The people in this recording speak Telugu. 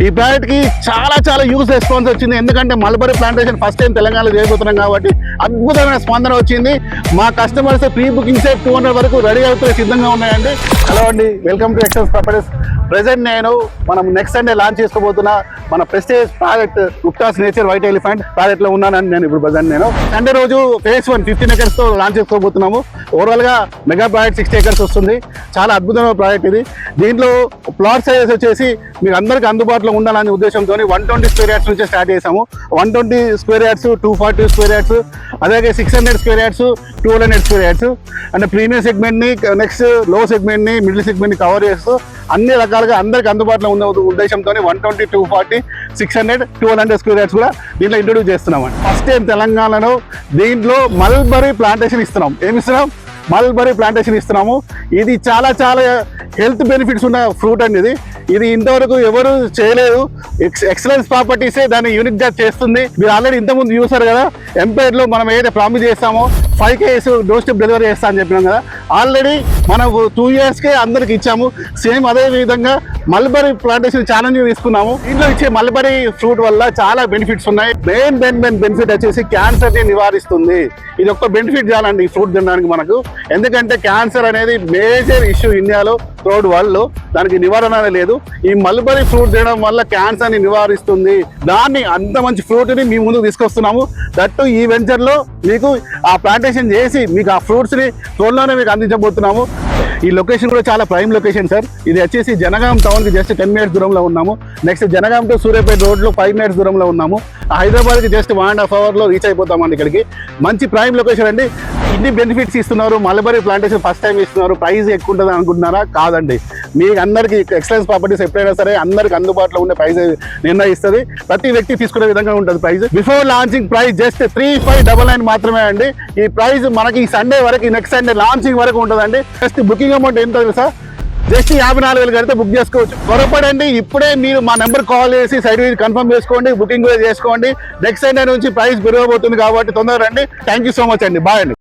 ఈ ప్రాజెక్ట్ కి చాలా యూజ్ రెస్పాన్స్ వచ్చింది. ఎందుకంటే మల్బరీ ప్లాంటేషన్ ఫస్ట్ టైం తెలంగాణలో చేయబోతున్నాం కాబట్టి అద్భుతమైన స్పందన వచ్చింది. మా కస్టమర్స్ ప్రీ బుకింగ్ సెట్ 200 వరకు రెడీ అవుతూ సిద్ధంగా ఉన్నాయండి. హలో అండి, welcome to Excellence Properties. Present నేను మనం నెక్స్ట్ సండే లాంచ్ చేసుకోబోతున్నా మన prestige project Guptas Nature White Elephant project లో ఉన్నానని నేను ఇప్పుడు ప్రెసెంట్ నేను సండే రోజు ఫేజ్ 1 15 acres తో లాంచ్ చేసుకోబోతున్నాము. ఓవరాల్ గా మెగా ప్రాజెక్ట్ 60 acres వస్తుంది. చాలా అద్భుతమైన ప్రాజెక్ట్ ఇది. దీంట్లో ప్లాట్ సైజెస్ వచ్చేసి మీకు అందరికీ అందుబాటులో ఉండాలనే ఉద్దేశంతో 120 స్క్వేర్ యార్డ్స్ నుంచి స్టార్ట్ చేసాము. 120 స్క్వేర్ యార్డ్స్, 240 స్క్వేర్ యార్డ్స్, అలాగే 600 స్క్వేర్ యార్డ్స్, 200 స్క్వేర్ యార్డ్స్ అంటే ప్రీమియం సెగ్మెంట్ ని, నెక్స్ట్ లో సెగ్మెంట్ ని, మిడిల్ సెగ్మెంట్ ని కవర్ చేస్తూ అన్ని రకాలుగా అందరికి అందుబాటులో ఉన్న ఉద్దేశంతో 120, 240, 600, 200 స్క్వేర్ యార్డ్స్ కూడా దీంట్లో ఇంట్రొడ్యూస్ చేస్తున్నామండి. ఫస్ట్ టైం తెలంగాణలో దీంట్లో మల్బరీ ప్లాంటేషన్ ఇస్తున్నాం. ఏమి ఇస్తున్నాం? మల్బరీ ప్లాంటేషన్ ఇస్తున్నాము. ఇది చాలా హెల్త్ బెనిఫిట్స్ ఉన్న ఫ్రూట్ అండి. ఇది ఇంతవరకు ఎవరు చేయలేదు. ఎక్సలెన్స్ ప్రాపర్టీసే దాన్ని యూనిక్ గా చేస్తుంది. మీరు ఆల్రెడీ ఇంతకుముందు చూసారు కదా, ఎంపైర్ లో మనం ఏదైతే ప్రామిస్ చేస్తామో 5 KS డోర్ స్టెప్ డెలివరీ చేస్తా అని చెప్పినాం కదా, ఆల్రెడీ మనం 2 yearsకే అందరికి ఇచ్చాము. సేమ్ అదే విధంగా మల్బరీ ప్లాంటేషన్ ఛాలెంజ్ తీసుకున్నాము. దీంట్లో ఇచ్చే మల్బరీ ఫ్రూట్ వల్ల చాలా బెనిఫిట్స్ ఉన్నాయి. మెయిన్ బెనిఫిట్ వచ్చేసి క్యాన్సర్ ని నివారిస్తుంది. ఇది ఒక్క బెనిఫిట్ చాలండి ఈ ఫ్రూట్ తినడానికి మనకు. ఎందుకంటే క్యాన్సర్ అనేది మేజర్ ఇష్యూ ఇండియాలో, త్రూఅవుట్ వరల్డ్ లో. దానికి నివారణ లేదు. ఈ మల్బరీ ఫ్రూట్ తినడం వల్ల క్యాన్సర్ ని నివారిస్తుంది. దాన్ని అంత మంచి ఫ్రూట్ ని మీ ముందుకు తీసుకొస్తున్నాము. దట్టు ఈ వెంచర్ లో మీకు ఆ ప్లాంటేషన్ చేసి మీకు ఆ ఫ్రూట్స్ ని త్వరలోనే మీకు అందించబోతున్నాము. ఈ లొకేషన్ కూడా చాలా ప్రైమ్ లొకేషన్ సార్. ఇది వచ్చేసి జనగాం టౌన్ కి జస్ట్ 10 minutes దూరంలో ఉన్నాము. Next Jangaon to Suryapet road లో 5 minutes దూరంలో ఉన్నాము. హైదరాబాద్ కి జస్ట్ 1.5 hour లో రీచ్ అయిపోతామండి ఇక్కడికి. మంచి ప్రైమ్ లొకేషన్ అండి. ఇన్ని బెనిఫిట్స్ ఇస్తున్నారు. మల్బరీ ప్లాంటేషన్ ఫస్ట్ టైం ఇస్తున్నారు. ప్రైస్ ఎక్కువ ఉంటుంది అనుకుంటున్నారా? కాదండి. మీకు అందరికీ ఎక్సలెన్స్ ప్రాపర్టీస్ ఎప్పుడైనా సరే అందరికి అందుబాటులో ఉండే ప్రైస్ నిర్ణయిస్తుంది. ప్రతి వ్యక్తి తీసుకునే విధంగా ఉంటుంది price. Before launching price just 3599 మాత్రమే అండి. ఈ ప్రైస్ మనకి ఈ సండే వరకు, నెక్స్ట్ సండే లాంచింగ్ వరకు ఉంటుందండి. జస్ట్ బుకింగ్ అమౌంట్ ఎంత తెలుసా? జస్ట్ 54,000 కడితే బుక్ చేసుకోవచ్చు. త్వరపడండి. ఇప్పుడే మీరు మా నెంబర్ కాల్ చేసి సైడ్ విజిట్ కన్ఫర్మ్ చేసుకోండి, బుకింగ్ కూడా చేసుకోండి. నెక్స్ట్ సండే నుంచి ప్రైస్ పెరగబోతుంది కాబట్టి తొందరగా రండి. థ్యాంక్ యూ సో మచ్ అండి. బాయ్ అండి.